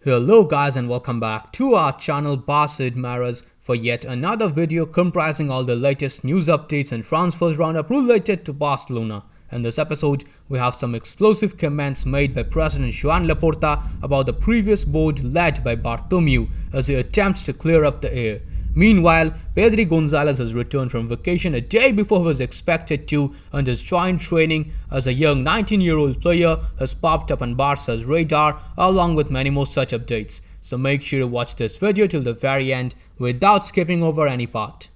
Hello guys and welcome back to our channel Barca Maras for yet another video comprising all the latest news updates and transfers roundup related to Barcelona. In this episode, we have some explosive comments made by President Joan Laporta about the previous board led by Bartomeu as he attempts to clear up the air. Meanwhile, Pedri Gonzalez has returned from vacation a day before he was expected to, and his joint training as a young 19-year-old player has popped up on Barca's radar along with many more such updates. So make sure to watch this video till the very end without skipping over any part.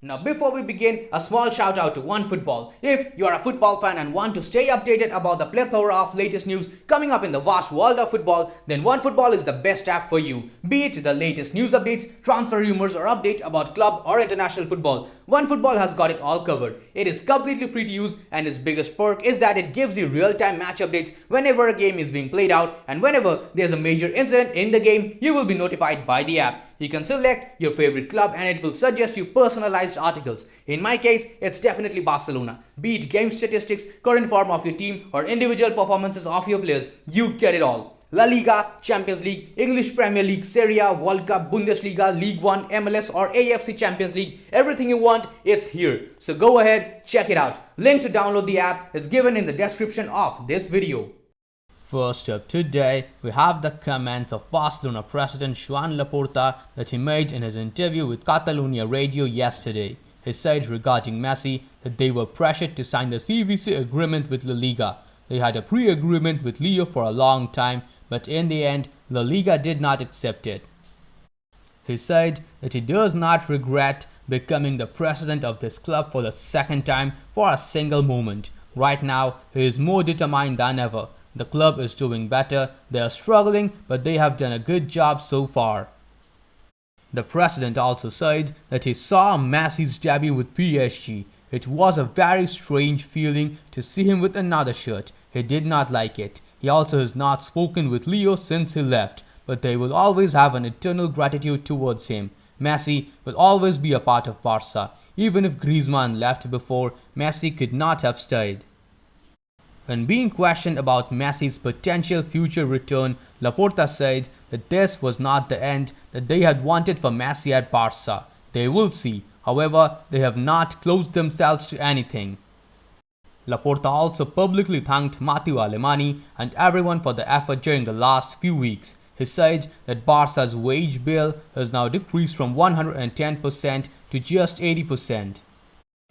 Now before we begin, a small shout out to OneFootball. If you are a football fan and want to stay updated about the plethora of latest news coming up in the vast world of football, then OneFootball is the best app for you. Be it the latest news updates, transfer rumors or update about club or international football, OneFootball has got it all covered. It is completely free to use and its biggest perk is that it gives you real-time match updates whenever a game is being played out, and whenever there's a major incident in the game, you will be notified by the app. You can select your favorite club and it will suggest you personalized articles. In my case, it's definitely Barcelona. Be it game statistics, current form of your team or individual performances of your players, you get it all. La Liga, Champions League, English Premier League, Serie A, World Cup, Bundesliga, League One, MLS or AFC Champions League, everything you want, it's here. So go ahead, check it out. Link to download the app is given in the description of this video. First up today, we have the comments of Barcelona President Joan Laporta that he made in his interview with Catalonia Radio yesterday. He said regarding Messi that they were pressured to sign the CVC agreement with La Liga. They had a pre-agreement with Leo for a long time, but in the end, La Liga did not accept it. He said that he does not regret becoming the president of this club for the second time for a single moment. Right now, he is more determined than ever. The club is doing better, they are struggling, but they have done a good job so far. The president also said that he saw Messi's debut with PSG. It was a very strange feeling to see him with another shirt. He did not like it. He also has not spoken with Leo since he left, but they will always have an eternal gratitude towards him. Messi will always be a part of Barca. Even if Griezmann left before, Messi could not have stayed. When being questioned about Messi's potential future return, Laporta said that this was not the end that they had wanted for Messi at Barca. They will see. However, they have not closed themselves to anything. Laporta also publicly thanked Matteo Alemany and everyone for the effort during the last few weeks. He said that Barca's wage bill has now decreased from 110% to just 80%.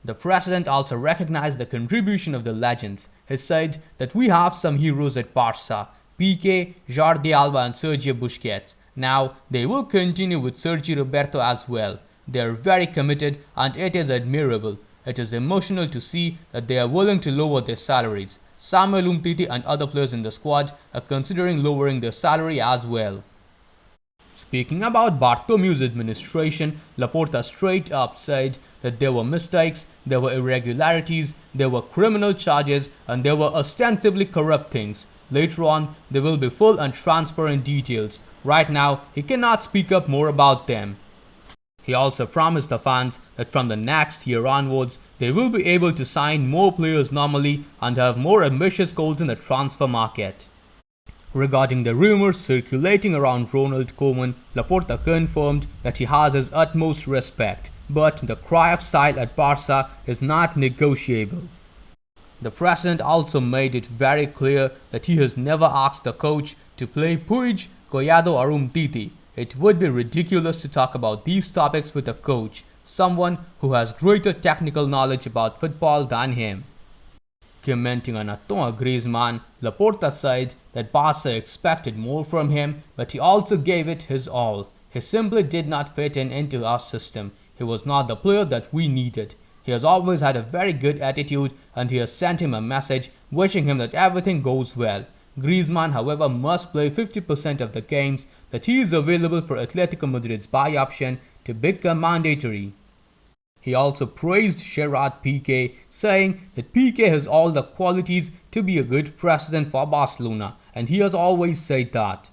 The president also recognized the contribution of the legends. He said that we have some heroes at Barca, Pique, Jordi Alba and Sergio Busquets. Now they will continue with Sergio Roberto as well. They are very committed and it is admirable. It is emotional to see that they are willing to lower their salaries. Samuel Umtiti and other players in the squad are considering lowering their salary as well. Speaking about Bartomeu's administration, Laporta straight up said that there were mistakes, there were irregularities, there were criminal charges and there were ostensibly corrupt things. Later on, there will be full and transparent details. Right now, he cannot speak up more about them. He also promised the fans that from the next year onwards, they will be able to sign more players normally and have more ambitious goals in the transfer market. Regarding the rumors circulating around Ronald Koeman, Laporta confirmed that he has his utmost respect, but the Cruyff style at Barca is not negotiable. The president also made it very clear that he has never asked the coach to play Puig, Collado or Umtiti. It would be ridiculous to talk about these topics with a coach, someone who has greater technical knowledge about football than him. Commenting on Antoine Griezmann, Laporta said that Barca expected more from him, but he also gave it his all. He simply did not fit into our system. He was not the player that we needed. He has always had a very good attitude and he has sent him a message wishing him that everything goes well. Griezmann, however, must play 50% of the games that he is available for Atletico Madrid's buy option to become mandatory. He also praised Gerard Pique, saying that Pique has all the qualities to be a good president for Barcelona, and he has always said that.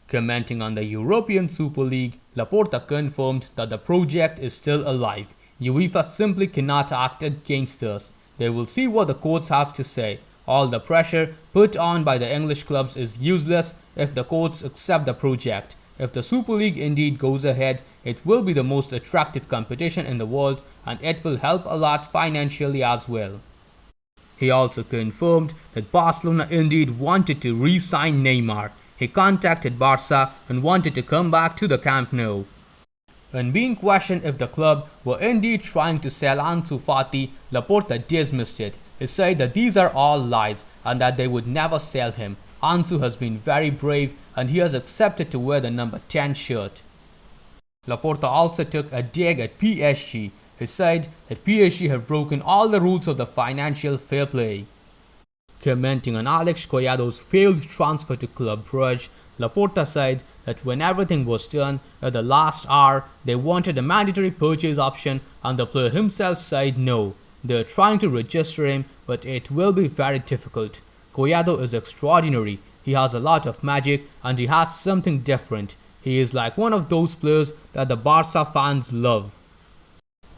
Commenting on the European Super League, Laporta confirmed that the project is still alive. UEFA simply cannot act against us. They will see what the courts have to say. All the pressure put on by the English clubs is useless if the courts accept the project. If the Super League indeed goes ahead, it will be the most attractive competition in the world and it will help a lot financially as well. He also confirmed that Barcelona indeed wanted to re-sign Neymar. He contacted Barca and wanted to come back to the Camp Nou. When being questioned if the club were indeed trying to sell Ansu Fati, Laporta dismissed it. He said that these are all lies and that they would never sell him. Ansu has been very brave and he has accepted to wear the number 10 shirt. Laporta also took a dig at PSG. He said that PSG have broken all the rules of the financial fair play. Commenting on Collado's failed transfer to Club Brugge, Laporta said that when everything was done at the last hour, they wanted a mandatory purchase option and the player himself said no. They are trying to register him, but it will be very difficult. Collado is extraordinary. He has a lot of magic and he has something different. He is like one of those players that the Barca fans love.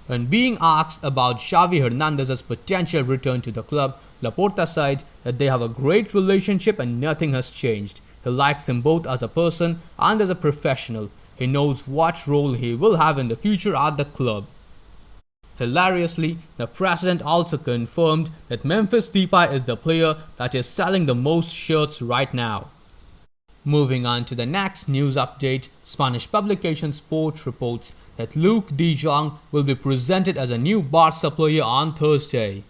When being asked about Xavi Hernandez's potential return to the club, Laporta said that they have a great relationship and nothing has changed. He likes him both as a person and as a professional. He knows what role he will have in the future at the club. Hilariously, the president also confirmed that Memphis Depay is the player that is selling the most shirts right now. Moving on to the next news update, Spanish publication Sport reports that Luuk de Jong will be presented as a new Barca player on Thursday.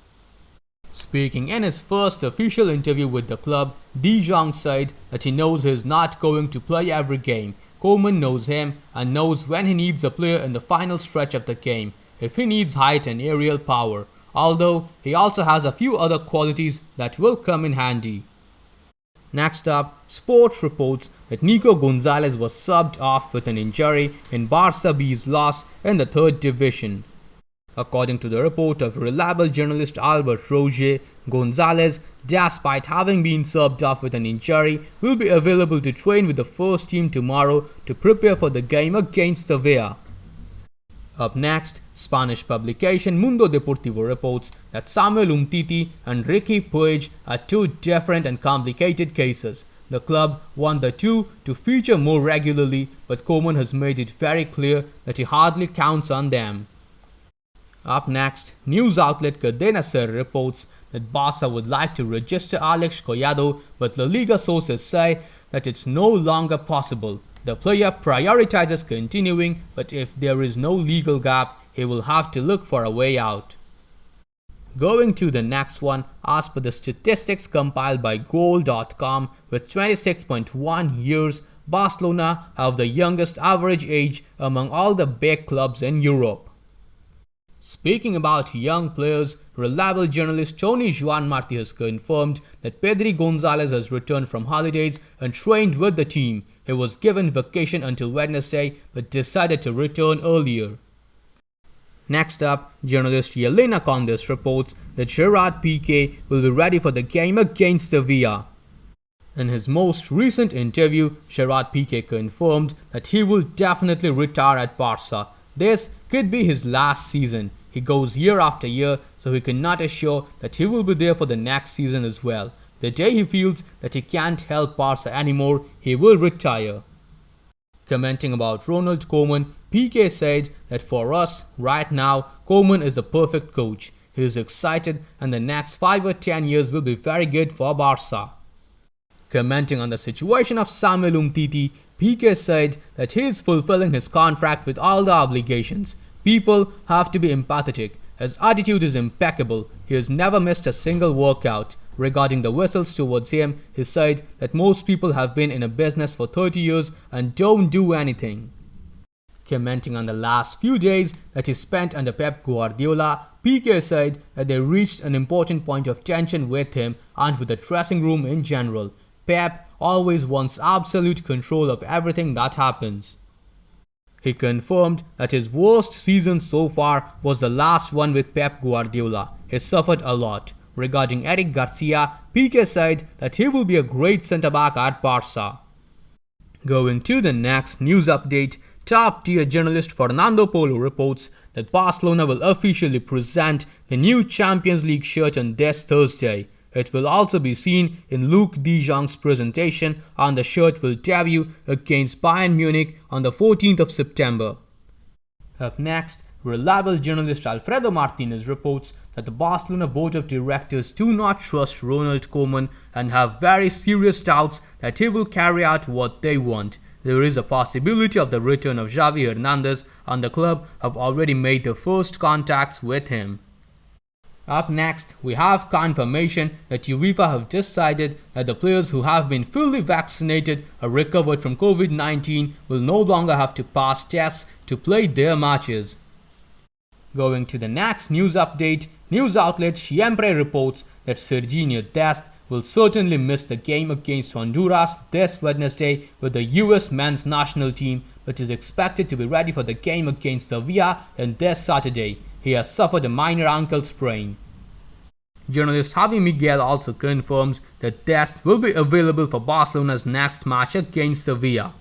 Speaking in his first official interview with the club, de Jong said that he knows he is not going to play every game. Koeman knows him and knows when he needs a player in the final stretch of the game, if he needs height and aerial power, although he also has a few other qualities that will come in handy. Next up, Sport reports that Nico Gonzalez was subbed off with an injury in Barca B's loss in the 3rd division. According to the report of reliable journalist Albert Roger, Gonzalez, despite having been subbed off with an injury, will be available to train with the first team tomorrow to prepare for the game against Sevilla. Up next, Spanish publication Mundo Deportivo reports that Samuel Umtiti and Riqui Puig are two different and complicated cases. The club want the two to feature more regularly, but Koeman has made it very clear that he hardly counts on them. Up next, news outlet Cadena Ser reports that Barca would like to register Collado, but La Liga sources say that it's no longer possible. The player prioritizes continuing, but if there is no legal gap, he will have to look for a way out. Going to the next one, as per the statistics compiled by Goal.com, with 26.1 years, Barcelona have the youngest average age among all the big clubs in Europe. Speaking about young players, reliable journalist Tony Joan Martí has confirmed that Pedri Gonzalez has returned from holidays and trained with the team. He was given vacation until Wednesday but decided to return earlier. Next up, journalist Yelena Condes reports that Gerard Pique will be ready for the game against Sevilla. In his most recent interview, Gerard Pique confirmed that he will definitely retire at Barca. This could be his last season. He goes year after year, so he cannot assure that he will be there for the next season as well. The day he feels that he can't help Barca anymore, he will retire. Commenting about Ronald Koeman, Pique said that for us, right now, Koeman is the perfect coach. He is excited and the next 5 or 10 years will be very good for Barca. Commenting on the situation of Samuel Umtiti, Pique said that he is fulfilling his contract with all the obligations. People have to be empathetic. His attitude is impeccable. He has never missed a single workout. Regarding the whistles towards him, he said that most people have been in a business for 30 years and don't do anything. Commenting on the last few days that he spent under Pep Guardiola, Pique said that they reached an important point of tension with him and with the dressing room in general. Pep always wants absolute control of everything that happens. He confirmed that his worst season so far was the last one with Pep Guardiola. He suffered a lot. Regarding Eric Garcia, Pique said that he will be a great centre-back at Barca. Going to the next news update, top-tier journalist Fernando Polo reports that Barcelona will officially present the new Champions League shirt on this Thursday. It will also be seen in Luuk de Jong's presentation, and the shirt will debut against Bayern Munich on the 14th of September. Up next, reliable journalist Alfredo Martinez reports that the Barcelona board of directors do not trust Ronald Koeman and have very serious doubts that he will carry out what they want. There is a possibility of the return of Xavi Hernandez, and the club have already made the first contacts with him. Up next, we have confirmation that UEFA have decided that the players who have been fully vaccinated or recovered from COVID-19 will no longer have to pass tests to play their matches. Going to the next news update, news outlet Siempre reports that Serginho Dest will certainly miss the game against Honduras this Wednesday with the US men's national team, but is expected to be ready for the game against Sevilla on this Saturday. He has suffered a minor ankle sprain. Journalist Javi Miguel also confirms that Dest will be available for Barcelona's next match against Sevilla.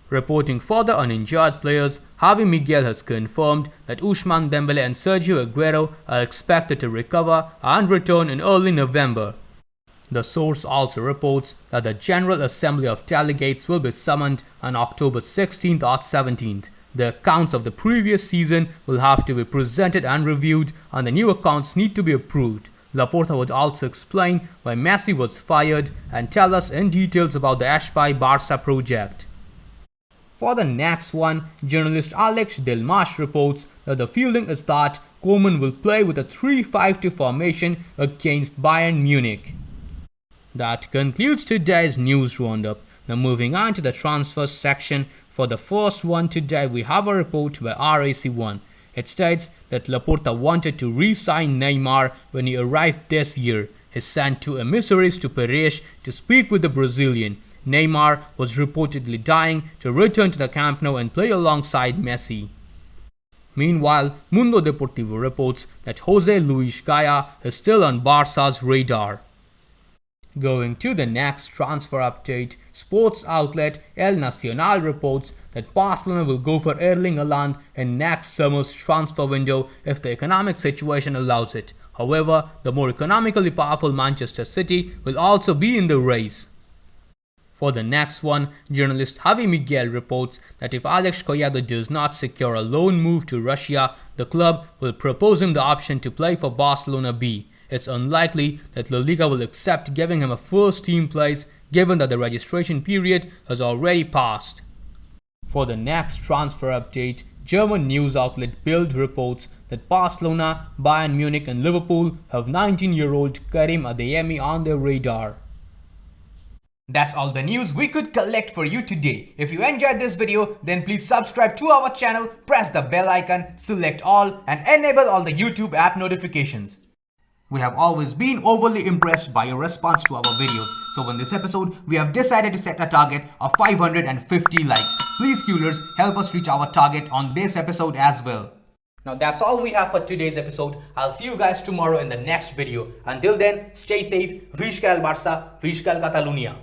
Reporting further on injured players, Javi Miguel has confirmed that Ousmane Dembele and Sergio Aguero are expected to recover and return in early November. The source also reports that the General Assembly of Delegates will be summoned on October 16th or 17th. The accounts of the previous season will have to be presented and reviewed, and the new accounts need to be approved. Laporta would also explain why Messi was fired and tell us in details about the Ashby Barca project. For the next one, journalist Alex Delmas reports that the feeling is that Koeman will play with a 3-5-2 formation against Bayern Munich. That concludes today's news roundup. Now moving on to the transfer section. For the first one today, we have a report by RAC1. It states that Laporta wanted to re-sign Neymar when he arrived this year. He sent 2 emissaries to Paris to speak with the Brazilian. Neymar was reportedly dying to return to the Camp Nou and play alongside Messi. Meanwhile, Mundo Deportivo reports that Jose Luis Gaya is still on Barca's radar. Going to the next transfer update, sports outlet El Nacional reports that Barcelona will go for Erling Haaland in next summer's transfer window if the economic situation allows it. However, the more economically powerful Manchester City will also be in the race. For the next one, journalist Javi Miguel reports that if Alex Collado does not secure a loan move to Russia, the club will propose him the option to play for Barcelona B. It's unlikely that La Liga will accept giving him a first team place given that the registration period has already passed. For the next transfer update, German news outlet Bild reports that Barcelona, Bayern Munich and Liverpool have 19-year-old Karim Adeyemi on their radar. That's all the news we could collect for you today. If you enjoyed this video, then please subscribe to our channel, press the bell icon, select all and enable all the YouTube app notifications. We have always been overly impressed by your response to our videos. So in this episode, we have decided to set a target of 550 likes. Please Qlers, help us reach our target on this episode as well. Now that's all we have for today's episode. I'll see you guys tomorrow in the next video. Until then, stay safe. Visca el Barça, Visca el Catalunya.